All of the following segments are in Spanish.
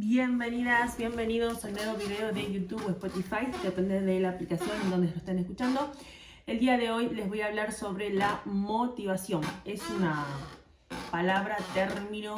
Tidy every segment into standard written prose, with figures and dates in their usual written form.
Bienvenidas, bienvenidos a un nuevo video de YouTube o Spotify, depende de la aplicación en donde lo estén escuchando. El día de hoy les voy a hablar sobre la motivación. Es una palabra, término,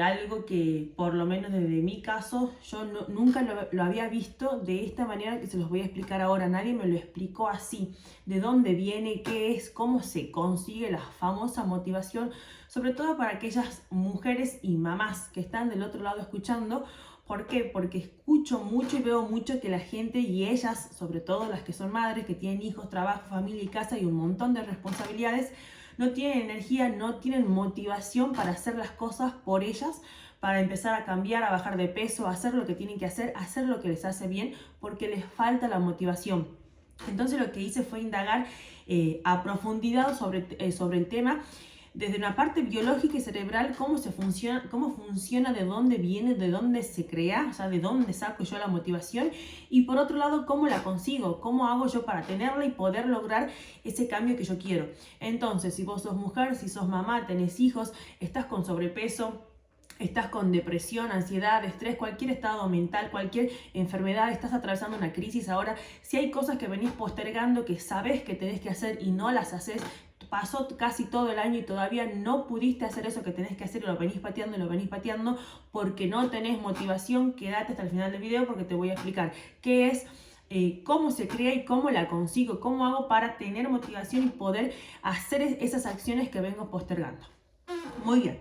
algo que por lo menos desde mi caso yo nunca lo había visto de esta manera que se los voy a explicar ahora. Nadie me lo explicó así, de dónde viene, qué es, cómo se consigue la famosa motivación, sobre todo para aquellas mujeres y mamás que están del otro lado escuchando. ¿Por qué? Porque escucho mucho y veo mucho que la gente, y ellas, sobre todo las que son madres, que tienen hijos, trabajo, familia y casa y un montón de responsabilidades, no tienen energía, no tienen motivación para hacer las cosas por ellas, para empezar a cambiar, a bajar de peso, a hacer lo que tienen que hacer lo que les hace bien, porque les falta la motivación. Entonces lo que hice fue indagar a profundidad sobre el tema, desde una parte biológica y cerebral, cómo funciona, de dónde viene, de dónde se crea, o sea, de dónde saco yo la motivación, y por otro lado, cómo la consigo, cómo hago yo para tenerla y poder lograr ese cambio que yo quiero. Entonces, si vos sos mujer, si sos mamá, tenés hijos, estás con sobrepeso, estás con depresión, ansiedad, estrés, cualquier estado mental, cualquier enfermedad, estás atravesando una crisis ahora, si hay cosas que venís postergando, que sabés que tenés que hacer y no las haces, pasó casi todo el año y todavía no pudiste hacer eso que tenés que hacer, y lo venís pateando porque no tenés motivación, quédate hasta el final del video porque te voy a explicar qué es, cómo se crea y cómo la consigo, cómo hago para tener motivación y poder hacer esas acciones que vengo postergando. Muy bien.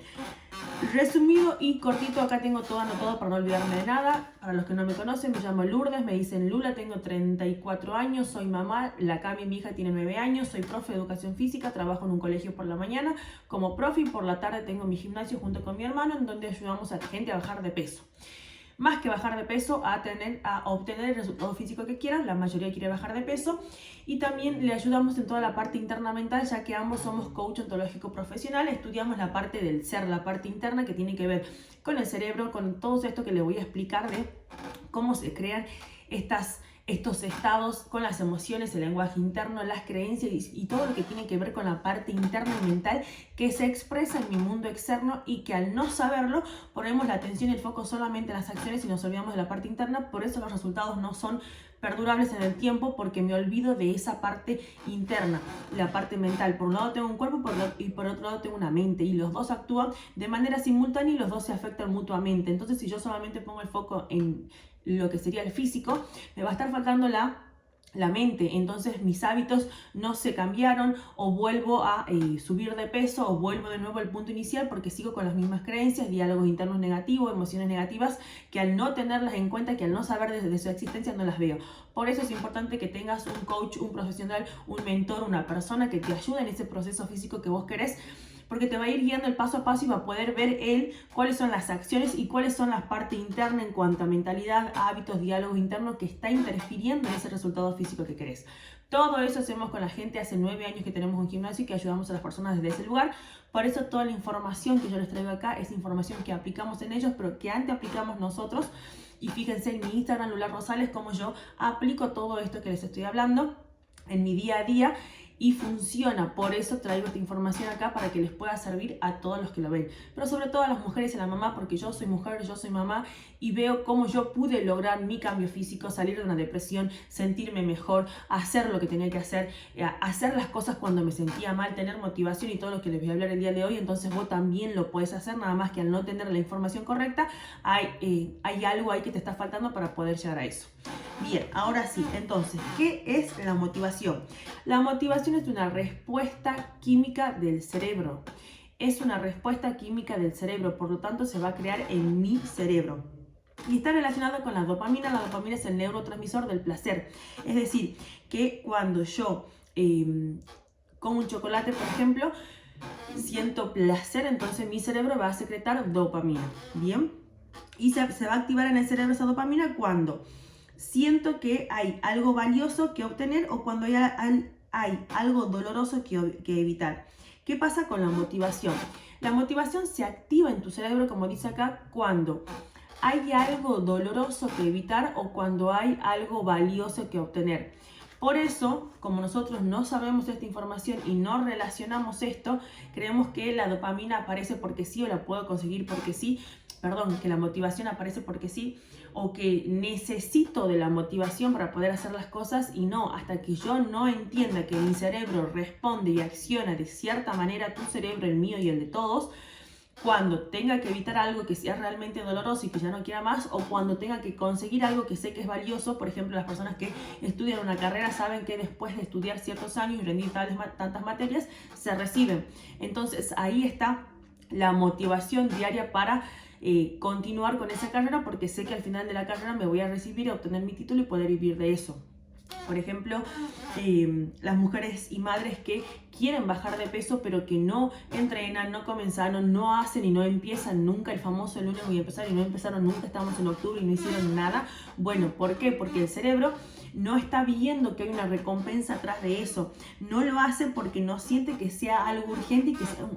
Resumido y cortito, acá tengo todo anotado para no olvidarme de nada. Para los que no me conocen, me llamo Lourdes, me dicen Lula, tengo 34 años, soy mamá, la Cami, mi hija, tiene 9 años, soy profe de educación física, trabajo en un colegio por la mañana como profe, y por la tarde tengo mi gimnasio junto con mi hermano, en donde ayudamos a la gente a bajar de peso. Más que bajar de peso, a obtener el resultado físico que quieran. La mayoría quiere bajar de peso, y también le ayudamos en toda la parte interna mental, ya que ambos somos coach ontológico profesional. Estudiamos la parte del ser, la parte interna que tiene que ver con el cerebro, con todo esto que les voy a explicar de cómo se crean estos estados, con las emociones, el lenguaje interno, las creencias y todo lo que tiene que ver con la parte interna y mental que se expresa en mi mundo externo, y que al no saberlo ponemos la atención y el foco solamente en las acciones y nos olvidamos de la parte interna. Por eso los resultados no son perdurables en el tiempo, porque me olvido de esa parte interna, la parte mental. Por un lado tengo un cuerpo y por otro lado tengo una mente, y los dos actúan de manera simultánea y los dos se afectan mutuamente. Entonces, si yo solamente pongo el foco en lo que sería el físico, me va a estar faltando la mente. Entonces mis hábitos no se cambiaron, o vuelvo a subir de peso, o vuelvo de nuevo al punto inicial, porque sigo con las mismas creencias, diálogos internos negativos, emociones negativas, que al no tenerlas en cuenta, que al no saber de su existencia, no las veo. Por eso es importante que tengas un coach, un profesional, un mentor, una persona que te ayude en ese proceso físico que vos querés, porque te va a ir guiando el paso a paso y va a poder ver él cuáles son las acciones y cuáles son las partes internas en cuanto a mentalidad, hábitos, diálogo interno que está interfiriendo en ese resultado físico que querés. Todo eso hacemos con la gente. Hace 9 años que tenemos un gimnasio y que ayudamos a las personas desde ese lugar. Por eso toda la información que yo les traigo acá es información que aplicamos en ellos, pero que antes aplicamos nosotros. Y fíjense en mi Instagram, Lula Rosales, cómo yo aplico todo esto que les estoy hablando en mi día a día, y funciona. Por eso traigo esta información acá, para que les pueda servir a todos los que lo ven, pero sobre todo a las mujeres y a la mamá, porque yo soy mujer, yo soy mamá, y veo cómo yo pude lograr mi cambio físico, salir de una depresión, sentirme mejor, hacer lo que tenía que hacer, hacer las cosas cuando me sentía mal, tener motivación y todo lo que les voy a hablar el día de hoy. Entonces vos también lo puedes hacer, nada más que al no tener la información correcta, hay algo ahí que te está faltando para poder llegar a eso. Bien, ahora sí, entonces, ¿qué es la motivación? La motivación es una respuesta química del cerebro. Es una respuesta química del cerebro, por lo tanto se va a crear en mi cerebro. Y está relacionado con la dopamina. La dopamina es el neurotransmisor del placer. Es decir, que cuando yo como un chocolate, por ejemplo, siento placer, entonces mi cerebro va a secretar dopamina. Bien, y se va a activar en el cerebro esa dopamina cuando siento que hay algo valioso que obtener, o cuando hay algo doloroso que evitar. ¿Qué pasa con la motivación? La motivación se activa en tu cerebro, como dice acá, cuando hay algo doloroso que evitar o cuando hay algo valioso que obtener. Por eso, como nosotros no sabemos esta información y no relacionamos esto, creemos que la dopamina aparece porque sí, o la puedo conseguir porque sí, que la motivación aparece porque sí, o que necesito de la motivación para poder hacer las cosas, y no, hasta que yo no entienda que mi cerebro responde y acciona de cierta manera, tu cerebro, el mío y el de todos, cuando tenga que evitar algo que sea realmente doloroso y que ya no quiera más, o cuando tenga que conseguir algo que sé que es valioso. Por ejemplo, las personas que estudian una carrera saben que después de estudiar ciertos años y rendir tantas materias, se reciben. Entonces ahí está la motivación diaria para continuar con esa carrera, porque sé que al final de la carrera me voy a recibir, a obtener mi título y poder vivir de eso. Por ejemplo, las mujeres y madres que quieren bajar de peso pero que no entrenan, no comen sano, no hacen y no empiezan nunca el famoso lunes voy a empezar, y no empezaron nunca, estamos en octubre y no hicieron nada. Bueno, ¿por qué? Porque el cerebro no está viendo que hay una recompensa atrás de eso. No lo hace porque no siente que sea algo urgente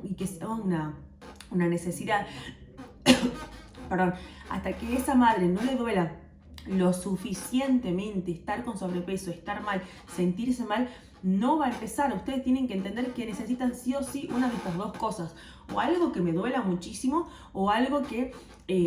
y que sea una necesidad. Perdón, hasta que esa madre no le duela lo suficientemente estar con sobrepeso, estar mal, sentirse mal, no va a empezar. Ustedes tienen que entender que necesitan sí o sí una de estas dos cosas: o algo que me duela muchísimo, o algo que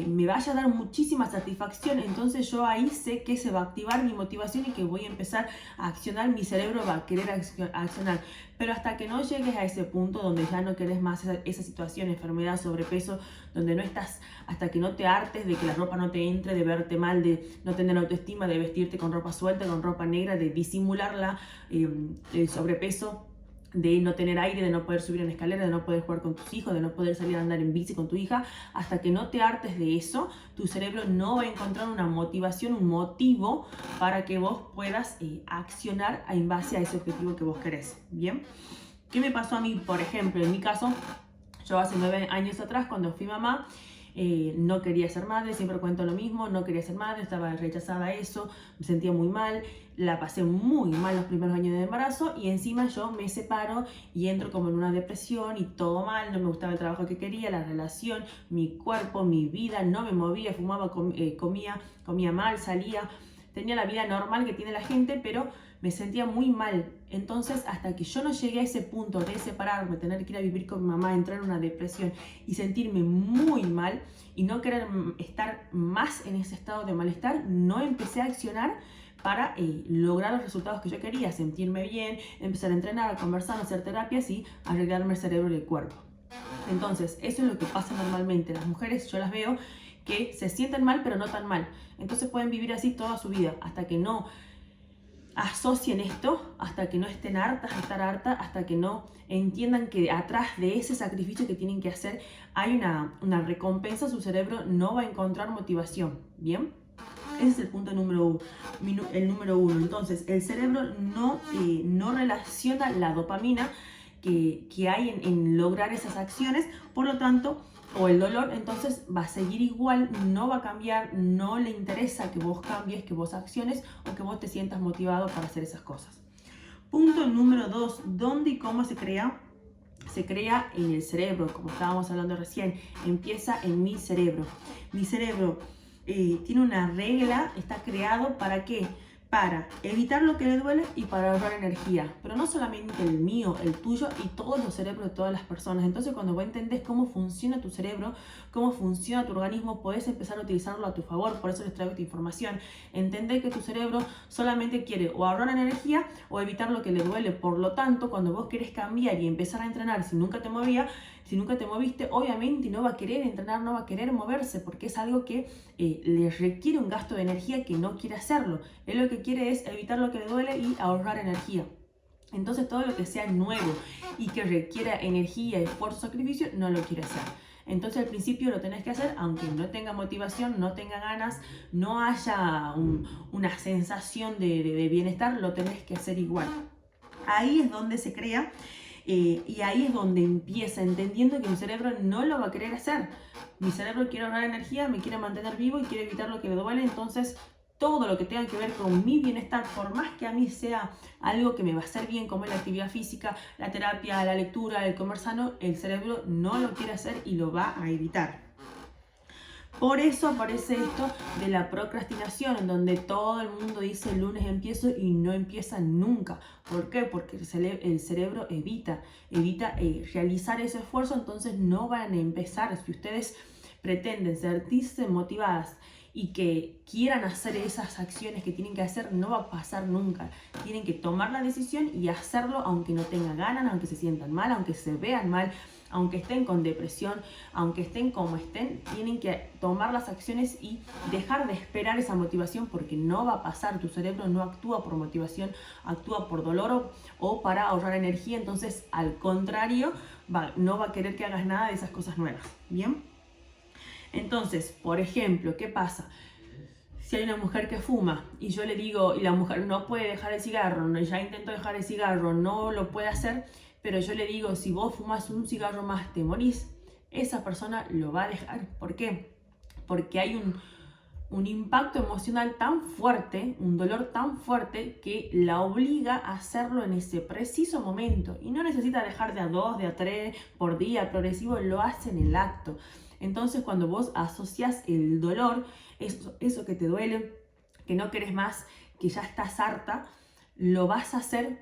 me vaya a dar muchísima satisfacción. Entonces yo ahí sé que se va a activar mi motivación y que voy a empezar a accionar, mi cerebro va a querer accionar. Pero hasta que no llegues a ese punto donde ya no querés más esa situación, enfermedad, sobrepeso, donde no estás, hasta que no te hartes de que la ropa no te entre, de verte mal, de no tener autoestima, de vestirte con ropa suelta, con ropa negra, de disimularla, el sobrepeso, de no tener aire, de no poder subir en escalera, de no poder jugar con tus hijos, de no poder salir a andar en bici con tu hija. Hasta que no te hartes de eso, tu cerebro no va a encontrar una motivación, un motivo para que vos puedas accionar en base a ese objetivo que vos querés. ¿Bien? ¿Qué me pasó a mí? Por ejemplo, en mi caso, yo hace 9 años atrás, cuando fui mamá, no quería ser madre, siempre cuento lo mismo, no quería ser madre, estaba rechazada a eso, me sentía muy mal, la pasé muy mal los primeros años de embarazo, y encima yo me separo y entro como en una depresión y todo mal, no me gustaba el trabajo que quería, la relación, mi cuerpo, mi vida, no me movía, fumaba, comía mal, salía, tenía la vida normal que tiene la gente, pero me sentía muy mal. Entonces, hasta que yo no llegué a ese punto de separarme, tener que ir a vivir con mi mamá, entrar en una depresión y sentirme muy mal y no querer estar más en ese estado de malestar, no empecé a accionar para lograr los resultados que yo quería, sentirme bien, empezar a entrenar, a conversar, a hacer terapias y arreglarme el cerebro y el cuerpo. Entonces, eso es lo que pasa normalmente. Las mujeres, yo las veo que se sienten mal, pero no tan mal. Entonces pueden vivir así toda su vida, hasta que no asocien esto, hasta que no estén hartas de estar hartas, hasta que no entiendan que atrás de ese sacrificio que tienen que hacer hay una recompensa. Su cerebro no va a encontrar motivación. ¿Bien? Ese es el punto número uno. Entonces, el cerebro no relaciona la dopamina que hay en lograr esas acciones, por lo tanto, o el dolor, entonces va a seguir igual, no va a cambiar, no le interesa que vos cambies, que vos acciones o que vos te sientas motivado para hacer esas cosas. Punto número 2, ¿dónde y cómo se crea? Se crea en el cerebro, como estábamos hablando recién, empieza en mi cerebro. Mi cerebro tiene una regla, está creado ¿para qué? Para evitar lo que le duele y para ahorrar energía. Pero no solamente el mío, el tuyo y todos los cerebros de todas las personas. Entonces, cuando vos entendés cómo funciona tu cerebro, cómo funciona tu organismo, podés empezar a utilizarlo a tu favor. Por eso les traigo esta información. Entender que tu cerebro solamente quiere o ahorrar energía o evitar lo que le duele. Por lo tanto, cuando vos querés cambiar y empezar a entrenar, si nunca te moviste, obviamente no va a querer entrenar, no va a querer moverse, porque es algo que le requiere un gasto de energía que no quiere hacerlo. Él lo que quiere es evitar lo que le duele y ahorrar energía. Entonces todo lo que sea nuevo y que requiera energía, esfuerzo, sacrificio, no lo quiere hacer. Entonces al principio lo tenés que hacer, aunque no tenga motivación, no tenga ganas, no haya una sensación de bienestar, lo tenés que hacer igual. Ahí es donde se crea y ahí es donde empieza, entendiendo que mi cerebro no lo va a querer hacer. Mi cerebro quiere ahorrar energía, me quiere mantener vivo y quiere evitar lo que le duele. Entonces todo lo que tenga que ver con mi bienestar, por más que a mí sea algo que me va a hacer bien, como la actividad física, la terapia, la lectura, el comer sano, el cerebro no lo quiere hacer y lo va a evitar. Por eso aparece esto de la procrastinación, en donde todo el mundo dice el lunes empiezo y no empieza nunca. ¿Por qué? Porque el cerebro evita realizar ese esfuerzo, entonces no van a empezar. Si ustedes pretenden sentirse motivadas y que quieran hacer esas acciones que tienen que hacer, no va a pasar nunca. Tienen que tomar la decisión y hacerlo aunque no tengan ganas, aunque se sientan mal, aunque se vean mal, aunque estén con depresión, aunque estén como estén, tienen que tomar las acciones y dejar de esperar esa motivación, porque no va a pasar. Tu cerebro no actúa por motivación, actúa por dolor o para ahorrar energía. Entonces, al contrario, no va a querer que hagas nada de esas cosas nuevas. ¿Bien? Entonces, por ejemplo, ¿qué pasa? Si hay una mujer que fuma y yo le digo, y la mujer no puede dejar el cigarro, ya intentó dejar el cigarro, no lo puede hacer, pero yo le digo, si vos fumas un cigarro más te morís, esa persona lo va a dejar. ¿Por qué? Porque hay un impacto emocional tan fuerte, un dolor tan fuerte, que la obliga a hacerlo en ese preciso momento. Y no necesita dejar de a 2, de a 3 por día, progresivo, lo hace en el acto. Entonces, cuando vos asocias el dolor, eso que te duele, que no querés más, que ya estás harta, lo vas a hacer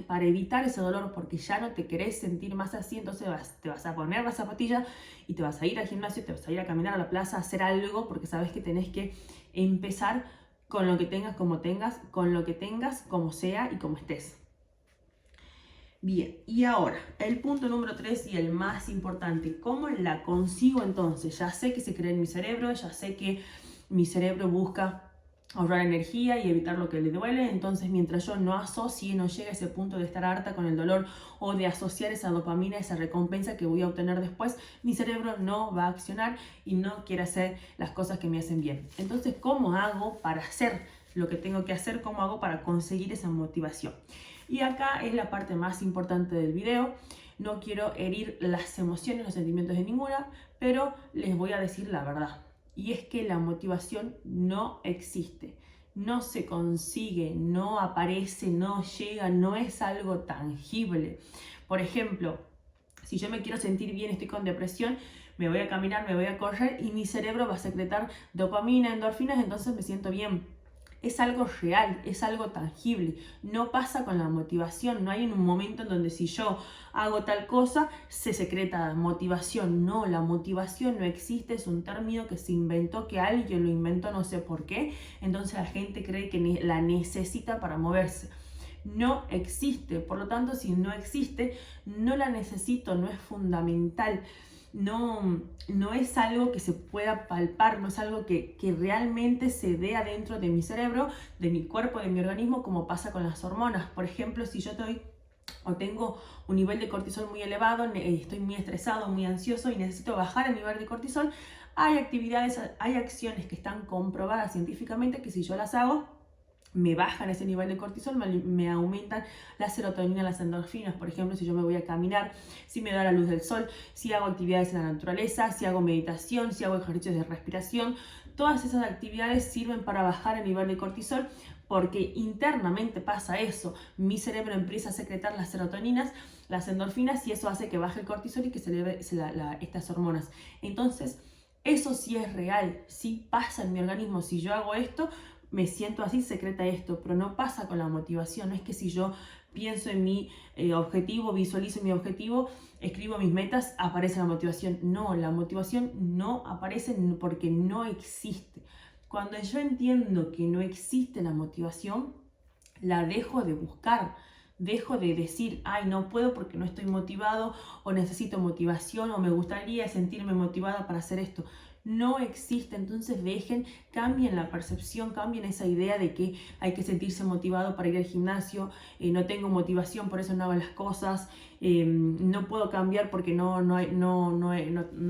para evitar ese dolor, porque ya no te querés sentir más así. Entonces te vas a poner la zapatilla y te vas a ir al gimnasio, te vas a ir a caminar a la plaza, a hacer algo, porque sabes que tenés que empezar con lo que tengas, como tengas, con lo que tengas, como sea y como estés. Bien, y ahora, el punto número 3 y el más importante, ¿cómo la consigo entonces? Ya sé que se crea en mi cerebro, ya sé que mi cerebro busca ahorrar energía y evitar lo que le duele. Entonces, mientras yo no asocie, no llegue a ese punto de estar harta con el dolor o de asociar esa dopamina, esa recompensa que voy a obtener después, mi cerebro no va a accionar y no quiere hacer las cosas que me hacen bien. Entonces, ¿cómo hago para hacer lo que tengo que hacer? ¿Cómo hago para conseguir esa motivación? Y acá es la parte más importante del video. No quiero herir las emociones, los sentimientos de ninguna, pero les voy a decir la verdad. Y es que la motivación no existe, no se consigue, no aparece, no llega, no es algo tangible. Por ejemplo, si yo me quiero sentir bien, estoy con depresión, me voy a caminar, me voy a correr y mi cerebro va a secretar dopamina, endorfinas, entonces me siento bien. Es algo real, es algo tangible. No pasa con la motivación. No hay un momento en donde si yo hago tal cosa, se secreta motivación. No, la motivación no existe. Es un término que se inventó, que alguien lo inventó, no sé por qué. Entonces la gente cree que la necesita para moverse. No existe. Por lo tanto, si no existe, no la necesito, no es fundamental. No es algo que se pueda palpar, no es algo que realmente se dé adentro de mi cerebro, de mi cuerpo, de mi organismo, como pasa con las hormonas. Por ejemplo, si yo tengo un nivel de cortisol muy elevado, estoy muy estresado, muy ansioso y necesito bajar el nivel de cortisol, hay actividades, hay acciones que están comprobadas científicamente que si yo las hago, me bajan ese nivel de cortisol, me aumentan la serotonina, las endorfinas. Por ejemplo, si yo me voy a caminar, si me da la luz del sol, si hago actividades en la naturaleza, si hago meditación, si hago ejercicios de respiración, todas esas actividades sirven para bajar el nivel de cortisol, porque internamente pasa eso. Mi cerebro empieza a secretar las serotoninas, las endorfinas, y eso hace que baje el cortisol y que se eleve estas hormonas. Entonces, eso sí es real, sí pasa en mi organismo. Si yo hago esto, me siento así, secreta esto, pero no pasa con la motivación. No es que si yo pienso en mi objetivo, visualizo mi objetivo, escribo mis metas, aparece la motivación. No, la motivación no aparece porque no existe. Cuando yo entiendo que no existe la motivación, la dejo de buscar. Dejo de decir, ay, no puedo porque no estoy motivado, o necesito motivación, o me gustaría sentirme motivada para hacer esto. No existe. Entonces cambien la percepción, cambien esa idea de que hay que sentirse motivado para ir al gimnasio. No tengo motivación, por eso no hago las cosas. No puedo cambiar porque no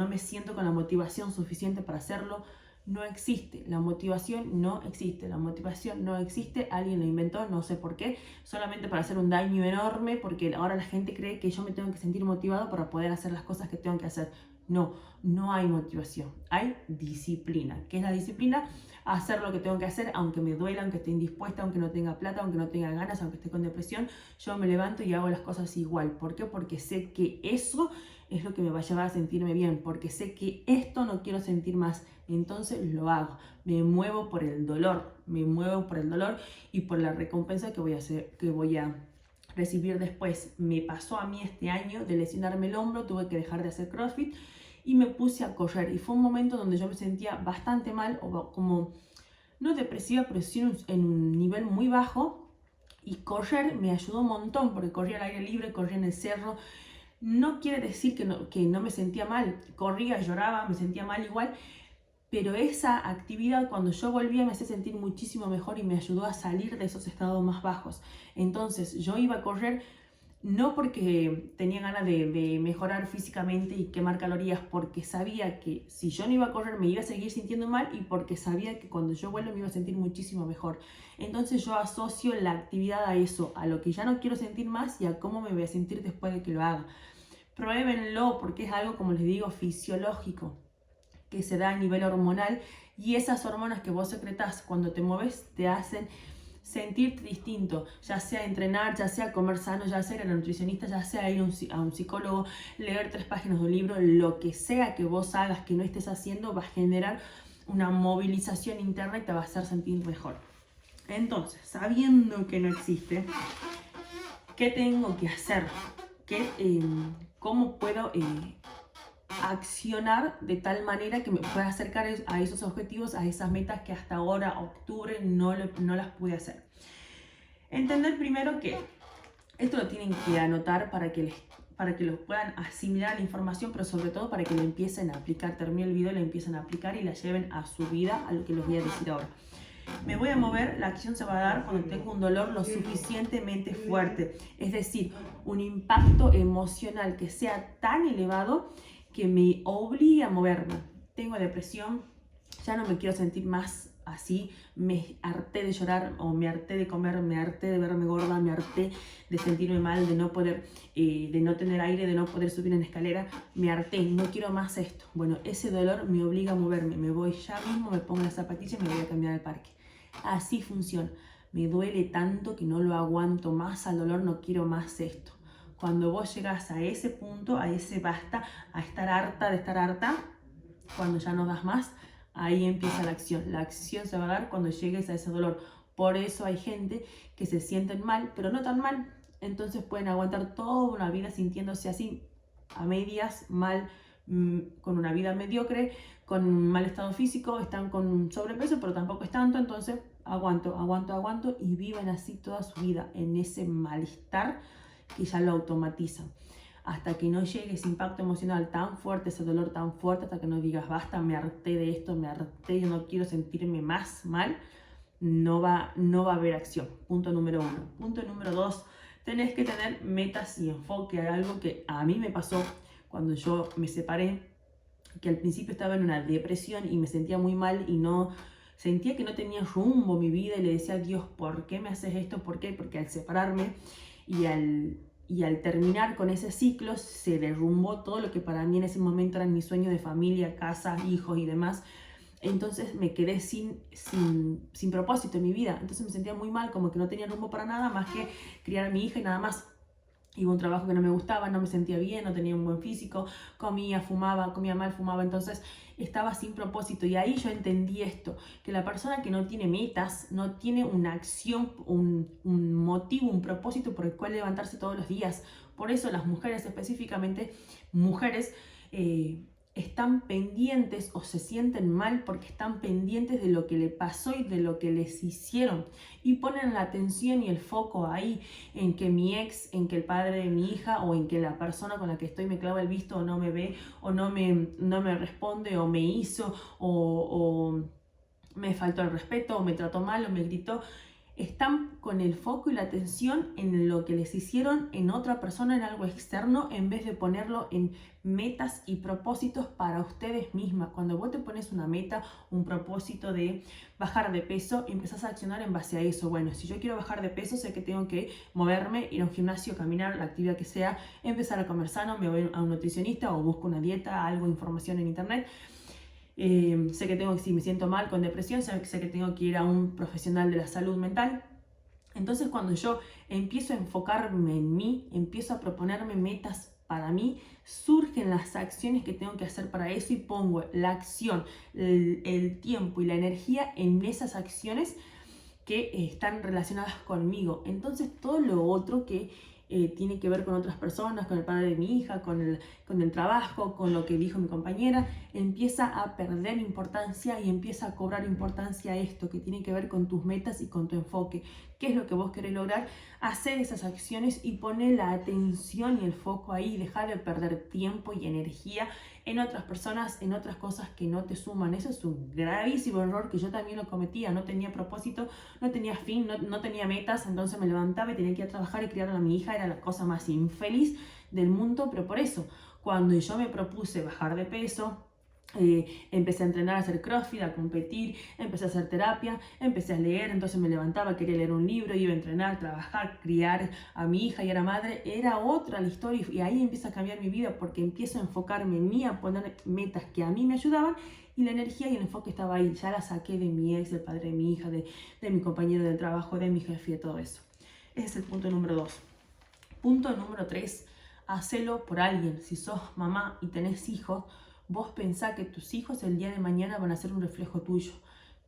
me siento con la motivación suficiente para hacerlo. No existe, la motivación no existe, la motivación no existe, alguien lo inventó, no sé por qué, solamente para hacer un daño enorme, porque ahora la gente cree que yo me tengo que sentir motivado para poder hacer las cosas que tengo que hacer. No, no hay motivación, hay disciplina. ¿Qué es la disciplina? Hacer lo que tengo que hacer, aunque me duela, aunque esté indispuesta, aunque no tenga plata, aunque no tenga ganas, aunque esté con depresión, yo me levanto y hago las cosas igual. ¿Por qué? Porque sé que eso es lo que me va a llevar a sentirme bien, porque sé que esto no quiero sentir más, entonces lo hago. Me muevo por el dolor, y por la recompensa que voy a recibir después. Me pasó a mí este año de lesionarme el hombro, tuve que dejar de hacer CrossFit y me puse a correr. Y fue un momento donde yo me sentía bastante mal, o como no depresiva, pero sí en un nivel muy bajo. Y correr me ayudó un montón, porque corría al aire libre, corría en el cerro. No quiere decir que no me sentía mal. Corría, lloraba, me sentía mal igual. Pero esa actividad, cuando yo volvía, me hacía sentir muchísimo mejor y me ayudó a salir de esos estados más bajos. Entonces yo iba a correr no porque tenía ganas de mejorar físicamente y quemar calorías, porque sabía que si yo no iba a correr me iba a seguir sintiendo mal, y porque sabía que cuando yo vuelva me iba a sentir muchísimo mejor. Entonces yo asocio la actividad a eso, a lo que ya no quiero sentir más y a cómo me voy a sentir después de que lo haga. Pruébenlo, porque es algo, como les digo, fisiológico, que se da a nivel hormonal, y esas hormonas que vos secretás cuando te mueves te hacen sentirte distinto, ya sea entrenar, ya sea comer sano, ya sea ir a la nutricionista, ya sea ir a un psicólogo, leer 3 páginas de un libro, lo que sea que vos hagas que no estés haciendo va a generar una movilización interna y te va a hacer sentir mejor. Entonces, sabiendo que no existe, ¿qué tengo que hacer? ¿Cómo puedo accionar de tal manera que me pueda acercar a esos objetivos, a esas metas que hasta ahora, octubre, no las pude hacer? Entender primero que esto lo tienen que anotar para que los puedan asimilar la información, pero sobre todo para que lo empiecen a aplicar. Termine el video, lo empiecen a aplicar y la lleven a su vida, a lo que les voy a decir ahora. Me voy a mover, la acción se va a dar cuando tengo un dolor lo suficientemente fuerte, es decir, un impacto emocional que sea tan elevado que me obligue a moverme. Tengo depresión, ya no me quiero sentir más así, me harté de llorar, o me harté de comer, me harté de verme gorda, me harté de sentirme mal, de no poder, de no tener aire, de no poder subir en escalera, me harté, no quiero más esto. Bueno, ese dolor me obliga a moverme, me voy ya mismo, me pongo las zapatillas y me voy a caminar al parque. Así funciona. Me duele tanto que no lo aguanto más al dolor, no quiero más esto. Cuando vos llegás a ese punto, a ese basta, a estar harta de estar harta, cuando ya no das más, ahí empieza la acción. La acción se va a dar cuando llegues a ese dolor. Por eso hay gente que se sienten mal, pero no tan mal. Entonces pueden aguantar toda una vida sintiéndose así, a medias, mal, con una vida mediocre, con un mal estado físico, están con sobrepeso, pero tampoco es tanto. Entonces aguanto y viven así toda su vida en ese malestar que ya lo automatizan. Hasta que no llegue ese impacto emocional tan fuerte, ese dolor tan fuerte, hasta que no digas basta, me harté de esto, me harté, yo no quiero sentirme más mal, no va a haber acción. Punto número 1. Punto número 2, tenés que tener metas y enfoque. Algo que a mí me pasó cuando yo me separé, que al principio estaba en una depresión y me sentía muy mal y sentía que no tenía rumbo mi vida, y le decía a Dios, ¿por qué me haces esto? ¿Por qué? Porque al separarme y al terminar con ese ciclo se derrumbó todo lo que para mí en ese momento eran mis sueños de familia, casa, hijos y demás. Entonces me quedé sin propósito en mi vida. Entonces me sentía muy mal, como que no tenía rumbo para nada más que criar a mi hija y nada más. Iba a un trabajo que no me gustaba, no me sentía bien, no tenía un buen físico, comía, fumaba, comía mal, fumaba, entonces estaba sin propósito. Y ahí yo entendí esto, que la persona que no tiene metas, no tiene una acción, un motivo, un propósito por el cual levantarse todos los días. Por eso las mujeres, específicamente mujeres, están pendientes o se sienten mal porque están pendientes de lo que le pasó y de lo que les hicieron, y ponen la atención y el foco ahí, en que mi ex, en que el padre de mi hija, o en que la persona con la que estoy me clava el visto, o no me ve, o no me responde, o me hizo, o me faltó el respeto, o me trató mal, o me gritó. Están con el foco y la atención en lo que les hicieron, en otra persona, en algo externo, en vez de ponerlo en metas y propósitos para ustedes mismas. Cuando vos te pones una meta, un propósito de bajar de peso, empezás a accionar en base a eso. Bueno, si yo quiero bajar de peso, sé que tengo que moverme, ir a un gimnasio, caminar, la actividad que sea, empezar a comer sano, me voy a un nutricionista o busco una dieta, algo, información en internet. Sé que si me siento mal con depresión, sé que tengo que ir a un profesional de la salud mental. Entonces cuando yo empiezo a enfocarme en mí, empiezo a proponerme metas para mí, surgen las acciones que tengo que hacer para eso, y pongo la acción, el tiempo y la energía en esas acciones que están relacionadas conmigo. Entonces todo lo otro que tiene que ver con otras personas, con el padre de mi hija, con el trabajo, con lo que dijo mi compañera, empieza a perder importancia y empieza a cobrar importancia esto que tiene que ver con tus metas y con tu enfoque. ¿Qué es lo que vos querés lograr? Hacer esas acciones y poner la atención y el foco ahí, dejar de perder tiempo y energía en otras personas, en otras cosas que no te suman. Eso es un gravísimo error que yo también lo cometía. No tenía propósito, no tenía fin, no tenía metas, entonces me levantaba y tenía que ir a trabajar y criar a mi hija. Era la cosa más infeliz del mundo, pero por eso, cuando yo me propuse bajar de peso, empecé a entrenar, a hacer crossfit, a competir, empecé a hacer terapia, empecé a leer, entonces me levantaba, quería leer un libro, iba a entrenar, trabajar, criar a mi hija y era madre, era otra la historia y ahí empieza a cambiar mi vida porque empiezo a enfocarme en mí, a poner metas que a mí me ayudaban y la energía y el enfoque estaba ahí, ya la saqué de mi ex, del padre de mi hija, de mi compañero de trabajo, de mi jefe, de todo eso. Ese es el punto número 2. Punto número 3, hacelo por alguien. Si sos mamá y tenés hijos, vos pensá que tus hijos el día de mañana van a ser un reflejo tuyo,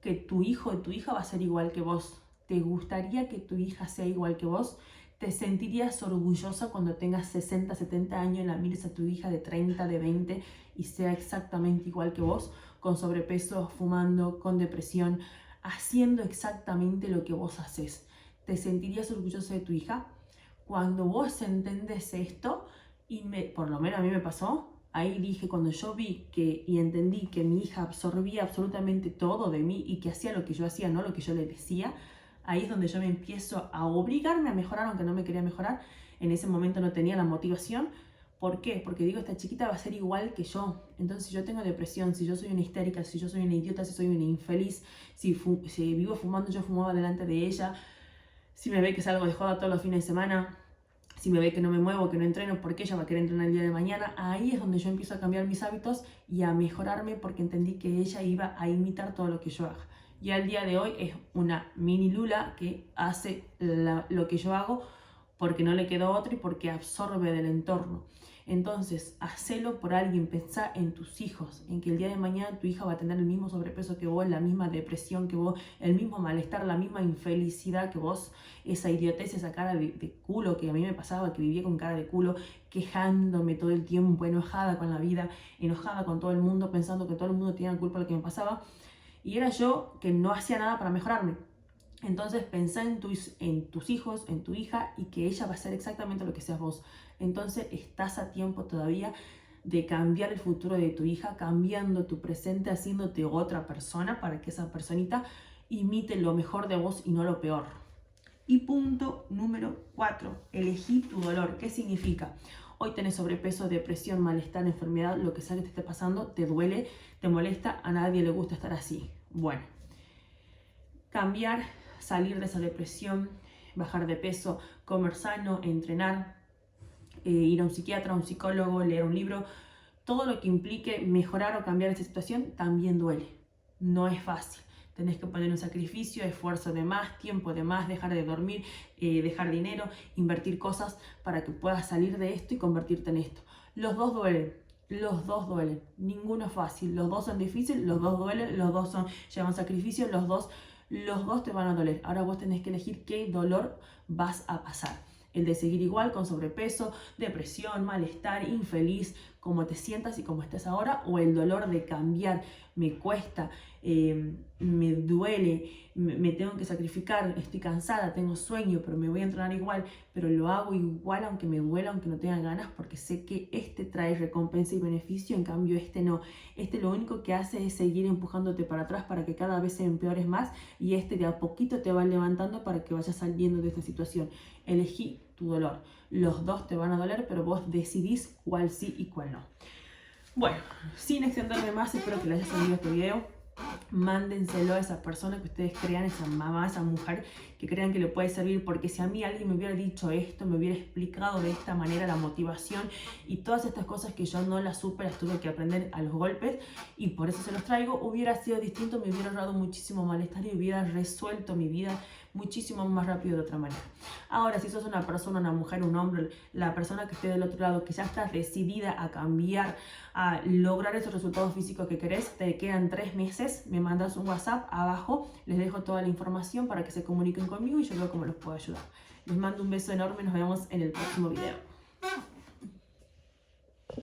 que tu hijo o tu hija va a ser igual que vos. ¿Te gustaría que tu hija sea igual que vos? ¿Te sentirías orgullosa cuando tengas 60, 70 años y la mires a tu hija de 30, de 20 y sea exactamente igual que vos? Con sobrepeso, fumando, con depresión, haciendo exactamente lo que vos haces. ¿Te sentirías orgullosa de tu hija? Cuando vos entendés esto, y por lo menos a mí me pasó, ahí dije, cuando yo vi y entendí que mi hija absorbía absolutamente todo de mí y que hacía lo que yo hacía, no lo que yo le decía, ahí es donde yo me empiezo a obligarme a mejorar, aunque no me quería mejorar. En ese momento no tenía la motivación. ¿Por qué? Porque digo, esta chiquita va a ser igual que yo. Entonces, si yo tengo depresión, si yo soy una histérica, si yo soy una idiota, si soy una infeliz, si vivo fumando, yo fumaba delante de ella, si me ve que salgo de joda todos los fines de semana, si me ve que no me muevo, que no entreno, porque ella va a querer entrenar el día de mañana, ahí es donde yo empiezo a cambiar mis hábitos y a mejorarme porque entendí que ella iba a imitar todo lo que yo haga. Y al día de hoy es una mini Lula que hace lo que yo hago porque no le quedó otro y porque absorbe del entorno. Entonces, hacelo por alguien, pensá en tus hijos, en que el día de mañana tu hija va a tener el mismo sobrepeso que vos, la misma depresión que vos, el mismo malestar, la misma infelicidad que vos, esa idiotez, esa cara de culo que a mí me pasaba, que vivía con cara de culo, quejándome todo el tiempo, enojada con la vida, enojada con todo el mundo, pensando que todo el mundo tenía la culpa de lo que me pasaba, y era yo que no hacía nada para mejorarme. Entonces pensá en tus hijos, en tu hija y que ella va a hacer exactamente lo que seas vos. Entonces estás a tiempo todavía de cambiar el futuro de tu hija, cambiando tu presente, haciéndote otra persona para que esa personita imite lo mejor de vos y no lo peor. Y punto número 4, elegí tu dolor. ¿Qué significa? Hoy tenés sobrepeso, depresión, malestar, enfermedad, lo que sea que te esté pasando, te duele, te molesta, a nadie le gusta estar así. Bueno, cambiar, salir de esa depresión, bajar de peso, comer sano, entrenar, ir a un psiquiatra, a un psicólogo, leer un libro, todo lo que implique mejorar o cambiar esa situación también duele. No es fácil. Tenés que poner un sacrificio, esfuerzo de más, tiempo de más, dejar de dormir, dejar dinero, invertir cosas para que puedas salir de esto y convertirte en esto. Los dos duelen, ninguno es fácil, los dos son difíciles, los dos duelen, los dos llevan sacrificio, los dos te van a doler. Ahora vos tenés que elegir qué dolor vas a pasar. El de seguir igual con sobrepeso, depresión, malestar, infeliz, como te sientas y como estés ahora, o el dolor de cambiar, me cuesta, me duele, me tengo que sacrificar, estoy cansada, tengo sueño, pero me voy a entrenar igual, pero lo hago igual aunque me duela, aunque no tenga ganas, porque sé que este trae recompensa y beneficio, en cambio este no. Este lo único que hace es seguir empujándote para atrás para que cada vez se empeores más y este de a poquito te va levantando para que vayas saliendo de esta situación. Elegí tu dolor. Los dos te van a doler, pero vos decidís cuál sí y cuál no. Bueno, sin extenderme más, espero que les haya servido este video. Mándenselo a esa persona que ustedes crean, esa mamá, esa mujer que crean que le puede servir, porque si a mí alguien me hubiera dicho esto, me hubiera explicado de esta manera la motivación y todas estas cosas que yo no las supe, las tuve que aprender a los golpes y por eso se los traigo, hubiera sido distinto, me hubiera ahorrado muchísimo malestar y hubiera resuelto mi vida muchísimo más rápido de otra manera. Ahora, si sos una persona, una mujer, un hombre, la persona que esté del otro lado, que ya estás decidida a cambiar, a lograr esos resultados físicos que querés, te quedan 3 meses, me mandas un WhatsApp abajo, les dejo toda la información para que se comuniquen conmigo y yo veo cómo los puedo ayudar. Les mando un beso enorme, nos vemos en el próximo video.